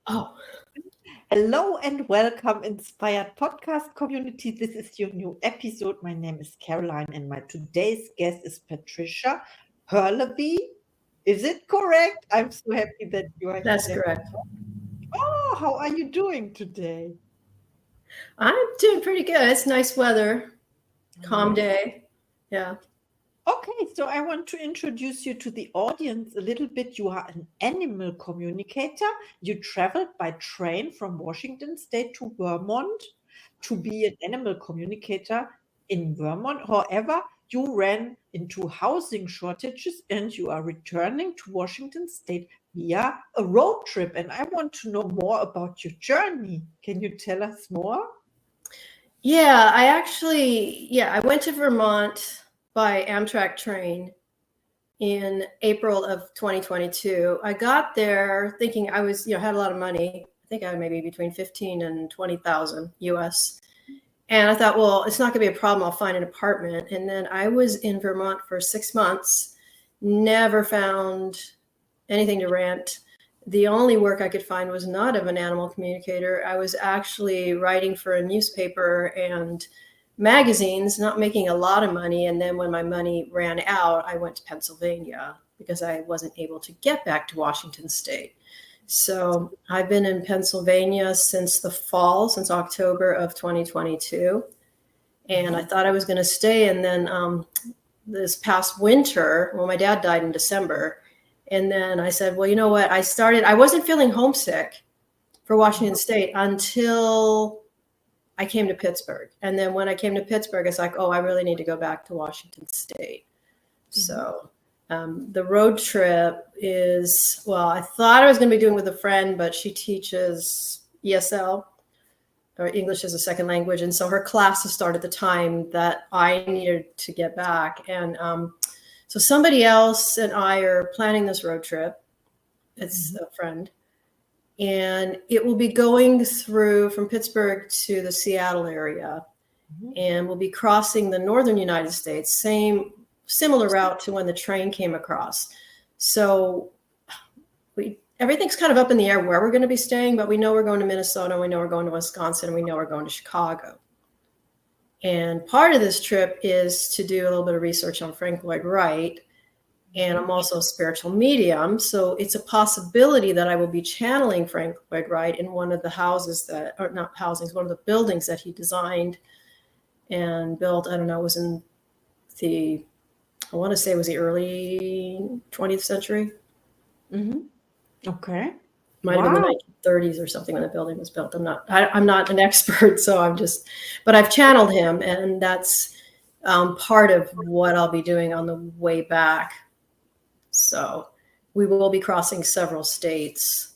Oh, Hello and welcome, Inspired Podcast community. This is your new episode. My name is Caroline, and my today's guest is Patricia Herlevi. Is it correct? I'm so happy that you are that's here. correct. Oh, how are you doing today? I'm doing pretty good. It's nice weather, calm Amazing. day. Yeah. Okay, so I want to introduce you to the audience a little bit. You are an animal communicator. You traveled by train from Washington State to Vermont to be an animal communicator in Vermont. However, you ran into housing shortages and you are returning to Washington State via a road trip. And I want to know more about your journey. Can you tell us more? Yeah, I went to Vermont by Amtrak train in April of 2022. I got there thinking I was, had a lot of money. I think I had maybe between 15 and 20,000 US. And I thought, well, it's not going to be a problem. I'll find an apartment. And then I was in Vermont for 6 months, never found anything to rent. The only work I could find was not of an animal communicator. I was actually writing for a newspaper and magazines, not making a lot of money. And then when my money ran out, I went to Pennsylvania because I wasn't able to get back to Washington State. So I've been in Pennsylvania since the fall, since October of 2022. And I thought I was going to stay. And then this past winter, well, my dad died in December. And then I said, well, you know what? I wasn't feeling homesick for Washington State until I came to Pittsburgh. And then when I came to Pittsburgh, it's like, oh, I really need to go back to Washington State. So the road trip is, well, I thought I was going to be doing it with a friend, but she teaches ESL, or English as a second language. And so her classes start at the time that I needed to get back. And so somebody else and I are planning this road trip. It's a friend. And it will be going through from Pittsburgh to the Seattle area. And we'll be crossing the northern United States, similar route to when the train came across. So everything's kind of up in the air where we're going to be staying, but we know we're going to Minnesota, we know we're going to Wisconsin, we know we're going to Chicago. And part of this trip is to do a little bit of research on Frank Lloyd Wright. And I'm also a spiritual medium. So it's a possibility that I will be channeling Frank Lloyd Wright in one of the houses one of the buildings that he designed and built. I don't know, it was in I want to say it was the early 20th century. Okay. Might have been the 1930s or something when the building was built. I'm not an expert, so but I've channeled him, and that's part of what I'll be doing on the way back. So we will be crossing several states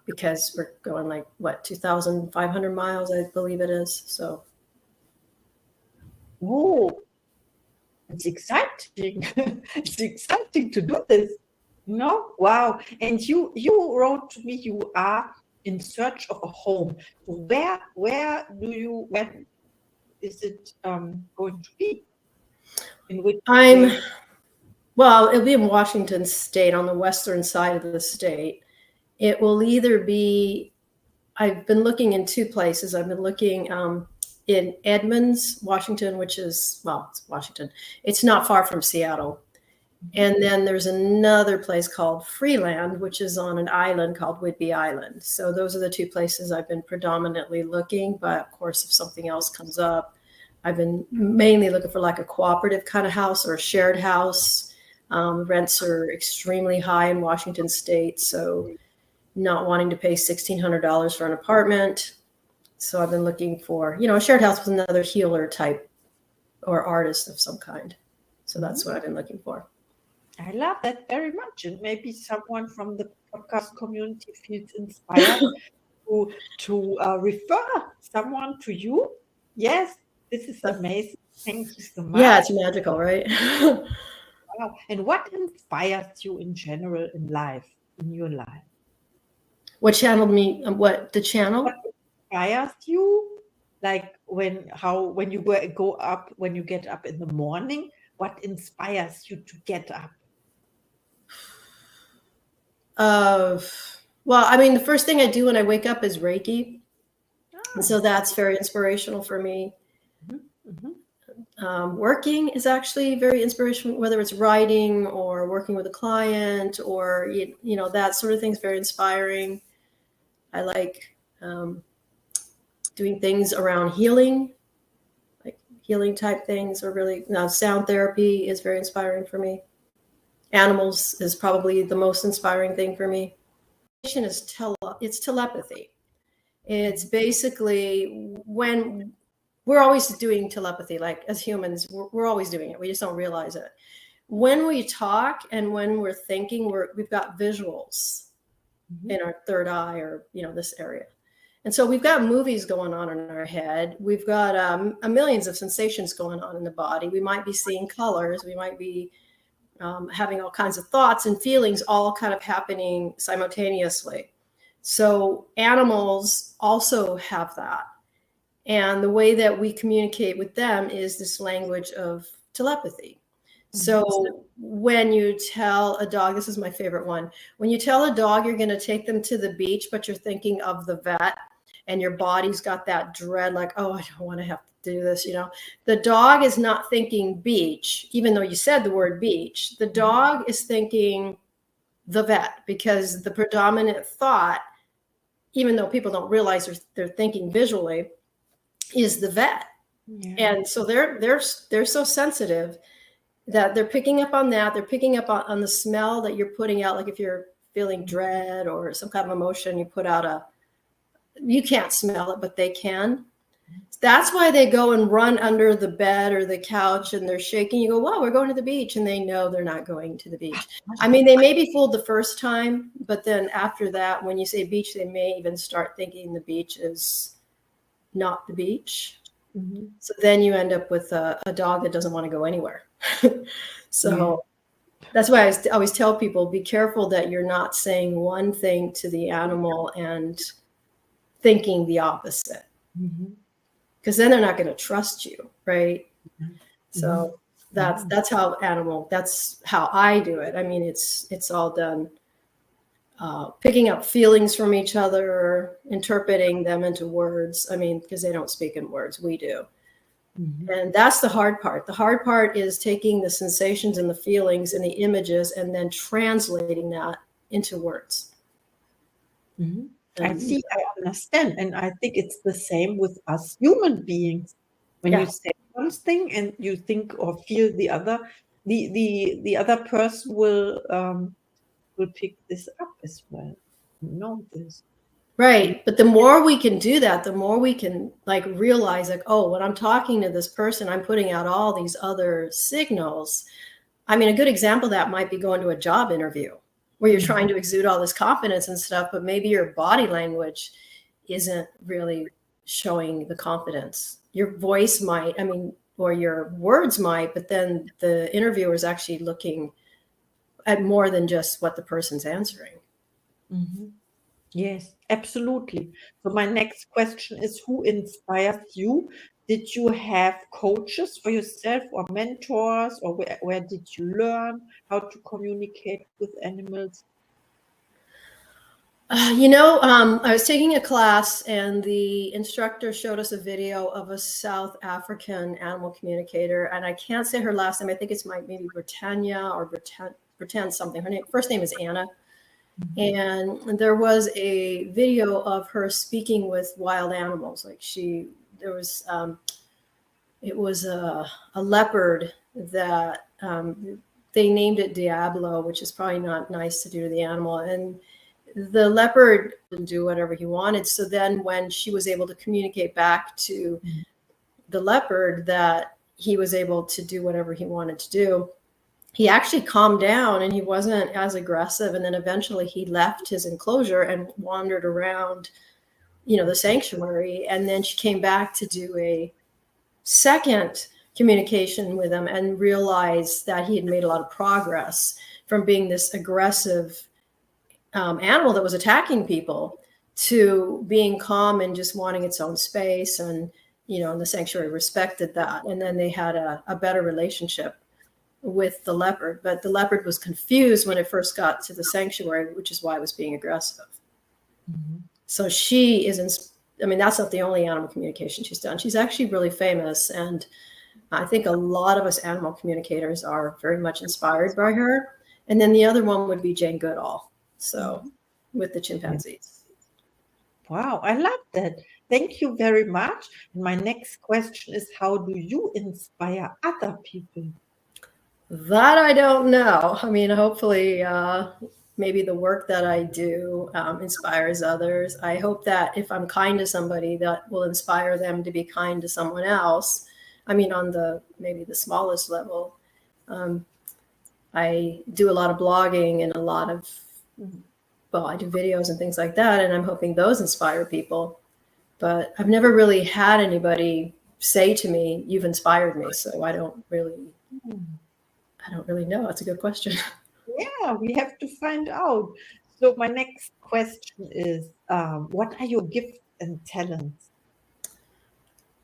because we're going 2,500 miles, I believe it is. So. Oh, it's exciting. It's exciting to do this. No? Wow. And you wrote to me you are in search of a home. Where is it going to be? In which Well, it'll be in Washington State, on the western side of the state. It will either be, I've been looking in two places. I've been looking in Edmonds, Washington, which is, it's Washington. It's not far from Seattle. And then there's another place called Freeland, which is on an island called Whidbey Island. So those are the two places I've been predominantly looking. But of course, if something else comes up, I've been mainly looking for like a cooperative kind of house or a shared house. Rents are extremely high in Washington State. So not wanting to pay $1,600 for an apartment. So I've been looking for, a shared house with another healer type or artist of some kind. So that's what I've been looking for. I love that very much. And maybe someone from the podcast community feels inspired to refer someone to you. Yes, this is amazing. Thank you so much. Yeah, it's magical, right? Wow. And what inspires you in general in your life? What channeled me? The channel? What inspires you? Like when you get up in the morning, what inspires you to get up? Well, I mean, the first thing I do when I wake up is Reiki. And so Ah. that's very inspirational for me. Mhm, mhm. Working is actually very inspirational, whether it's writing or working with a client or, that sort of thing is very inspiring. I like doing things around healing, like healing type things are really, sound therapy is very inspiring for me. Animals is probably the most inspiring thing for me. It's telepathy. It's basically when we're always doing telepathy, like as humans, we're always doing it. We just don't realize it. When we talk and when we're thinking, we've got visuals Mhm. in our third eye or, this area. And so we've got movies going on in our head. We've got millions of sensations going on in the body. We might be seeing colors. We might be having all kinds of thoughts and feelings all kind of happening simultaneously. So animals also have that. And the way that we communicate with them is this language of telepathy. So when you tell a dog, this is my favorite one, when you tell a dog you're going to take them to the beach, but you're thinking of the vet and your body's got that dread, like, oh, I don't want to have to do this, the dog is not thinking beach, even though you said the word beach. The dog is thinking the vet because the predominant thought, even though people don't realize they're thinking visually, is the vet. Yeah. And so they're so sensitive that they're picking up on that. They're picking up on the smell that you're putting out. Like if you're feeling dread or some kind of emotion, you put out you can't smell it, but they can. That's why they go and run under the bed or the couch and they're shaking. You go, wow, we're going to the beach. And they know they're not going to the beach. I mean, they may be fooled the first time, but then after that, when you say beach, they may even start thinking the beach is not the beach. Mm-hmm. So then you end up with a dog that doesn't want to go anywhere. So that's why I always tell people, be careful that you're not saying one thing to the animal and thinking the opposite. Because then they're not going to trust you, right? Mm-hmm. So that's how I do it. I mean, it's all done picking up feelings from each other, interpreting them into words. I mean, because they don't speak in words, we do. And that's the hard part. The hard part is taking the sensations and the feelings and the images and then translating that into words. I see, I understand. And I think it's the same with us human beings. When you say something and you think or feel the other, the other person will pick this up as well. You know this. Right. But the more we can do that, the more we can like realize like, oh, when I'm talking to this person, I'm putting out all these other signals. I mean, a good example of that might be going to a job interview where you're trying to exude all this confidence and stuff, but maybe your body language isn't really showing the confidence. Your voice might, I mean, or your words might, but then the interviewer is actually looking at more than just what the person's answering. Yes, absolutely. So my next question is, who inspires you? Did you have coaches for yourself or mentors, or where did you learn how to communicate with animals? I was taking a class and the instructor showed us a video of a South African animal communicator, and I can't say her last name. I think it's maybe Britannia or Britannia something. Her first name is Anna. And there was a video of her speaking with wild animals. It was a leopard that they named it Diablo, which is probably not nice to do to the animal. And the leopard didn't do whatever he wanted. So then when she was able to communicate back to the leopard that he was able to do whatever he wanted to do, he actually calmed down and he wasn't as aggressive. And then eventually he left his enclosure and wandered around, the sanctuary. And then she came back to do a second communication with him and realized that he had made a lot of progress from being this aggressive animal that was attacking people to being calm and just wanting its own space. And, and the sanctuary respected that. And then they had a better relationship with the leopard, but the leopard was confused when it first got to the sanctuary, which is why it was being aggressive. So she is, that's not the only animal communication she's done. She's actually really famous. And I think a lot of us animal communicators are very much inspired by her. And then the other one would be Jane Goodall. So with the chimpanzees. Wow, I love that. Thank you very much. And my next question is, how do you inspire other people? That I don't know. I mean, hopefully, maybe the work that I do inspires others. I hope that if I'm kind to somebody, that will inspire them to be kind to someone else. I mean, on maybe the smallest level. I do a lot of blogging and I do videos and things like that, and I'm hoping those inspire people. But I've never really had anybody say to me, "You've inspired me," so I don't really know. That's a good question. Yeah, we have to find out. So my next question is, what are your gifts and talents?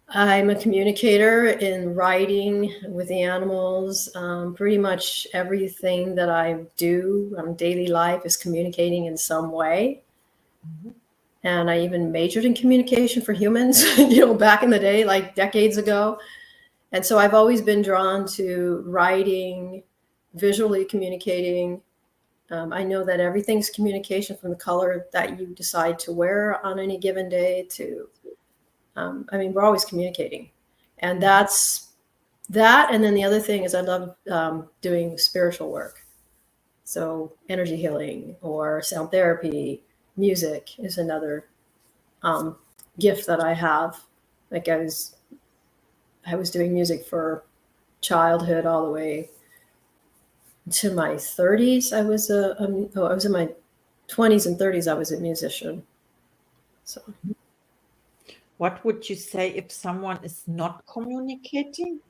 I'm a communicator in writing with the animals. Pretty much everything that I do daily life is communicating in some way. And I even majored in communication for humans, back in the day, like decades ago. And so I've always been drawn to writing, visually communicating. I know that everything's communication, from the color that you decide to wear on any given day to we're always communicating. And that's that. And then the other thing is I love doing spiritual work. So energy healing or sound therapy, music is another gift that I have. Like I was doing music for childhood all the way to my 30s. I was in my 20s and 30s. I was a musician. So. What would you say if someone is not communicating?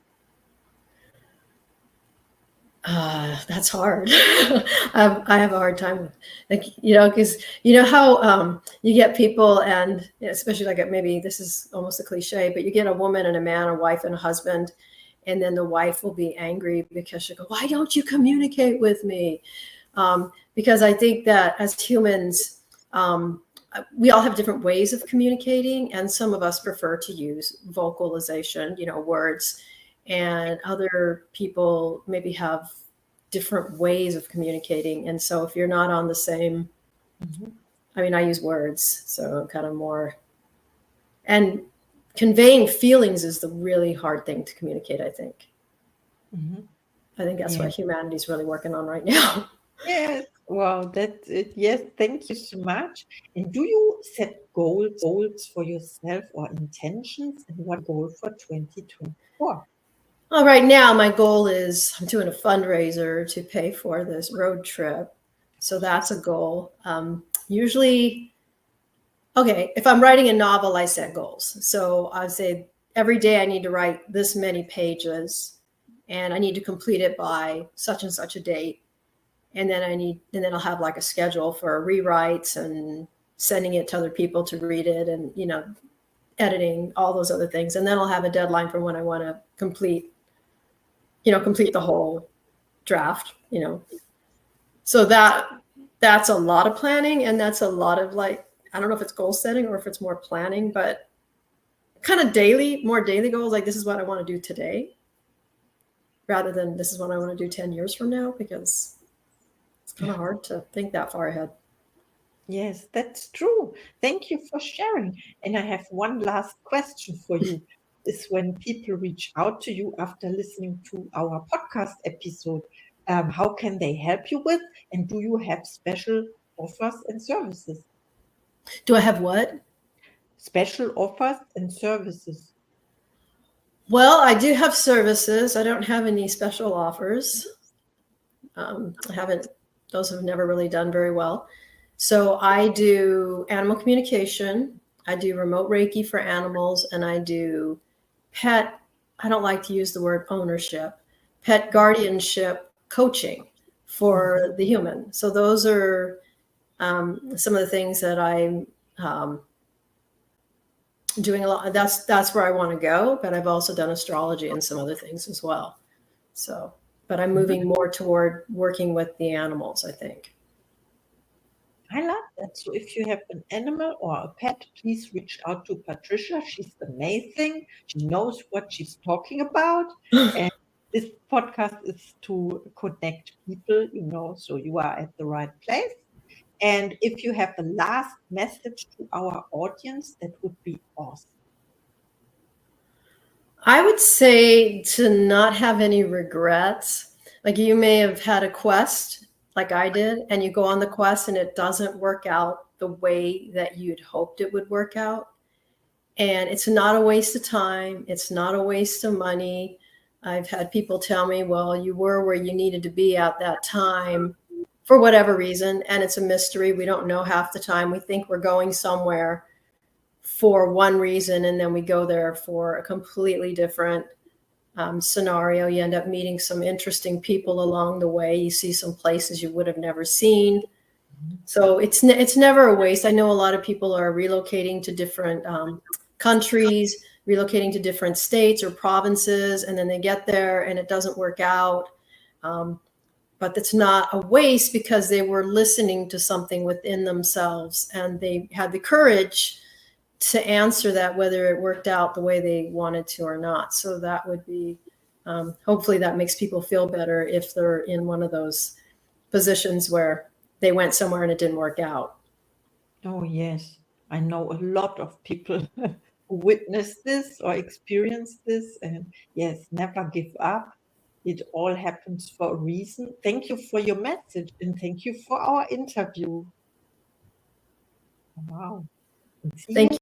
That's hard. I have a hard time with, because how you get people, and especially like maybe this is almost a cliche, but you get a woman and a man, a wife and a husband, and then the wife will be angry because she'll go, "Why don't you communicate with me?" Because I think that as humans, we all have different ways of communicating, and some of us prefer to use vocalization, words, and other people maybe have different ways of communicating. And so if you're not on the same, I use words, so kind of more, and conveying feelings is the really hard thing to communicate, I think. I think that's what humanity's really working on right now. Yes. Wow, that's it. Yes, thank you so much. And do you set goals for yourself or intentions? And what goal for 2024? Well, right now my goal is I'm doing a fundraiser to pay for this road trip. So that's a goal. Usually, if I'm writing a novel, I set goals. So I say every day I need to write this many pages and I need to complete it by such and such a date. And then I'll have like a schedule for rewrites and sending it to other people to read it and, editing, all those other things. And then I'll have a deadline for when I want to complete the whole draft, So that's a lot of planning, and that's a lot of I don't know if it's goal setting or if it's more planning, but kind of more daily goals. Like, this is what I want to do today rather than this is what I want to do 10 years from now, because it's kind of hard to think that far ahead. Yes, that's true. Thank you for sharing. And I have one last question for you. Is when people reach out to you after listening to our podcast episode, how can they help you with? And do you have special offers and services? Do I have what? Special offers and services. Well, I do have services. I don't have any special offers. Those have never really done very well. So I do animal communication. I do remote Reiki for animals, and I do pet, I don't like to use the word ownership, pet guardianship coaching for the human. So those are some of the things that I'm doing a lot. That's where I want to go, but I've also done astrology and some other things as well. So, but I'm moving more toward working with the animals, I think. I love So if you have an animal or a pet, please reach out to Patricia. She's amazing. She knows what she's talking about. And this podcast is to connect people, so you are at the right place. And if you have a last message to our audience, that would be awesome. I would say to not have any regrets. Like you may have had a quest like I did, and you go on the quest and it doesn't work out the way that you'd hoped it would work out. And it's not a waste of time. It's not a waste of money. I've had people tell me, well, you were where you needed to be at that time for whatever reason. And it's a mystery. We don't know half the time. We think we're going somewhere for one reason, and then we go there for a completely different scenario. You end up meeting some interesting people along the way. You see some places you would have never seen. So it's never a waste. I know a lot of people are relocating to different countries, relocating to different states or provinces, and then they get there and it doesn't work out. But it's not a waste because they were listening to something within themselves and they had the courage to answer that, whether it worked out the way they wanted to or not. So that would be, hopefully that makes people feel better if they're in one of those positions where they went somewhere and it didn't work out. Oh, yes. I know a lot of people who witnessed this or experienced this. And yes, never give up. It all happens for a reason. Thank you for your message and thank you for our interview. Wow. Thank you.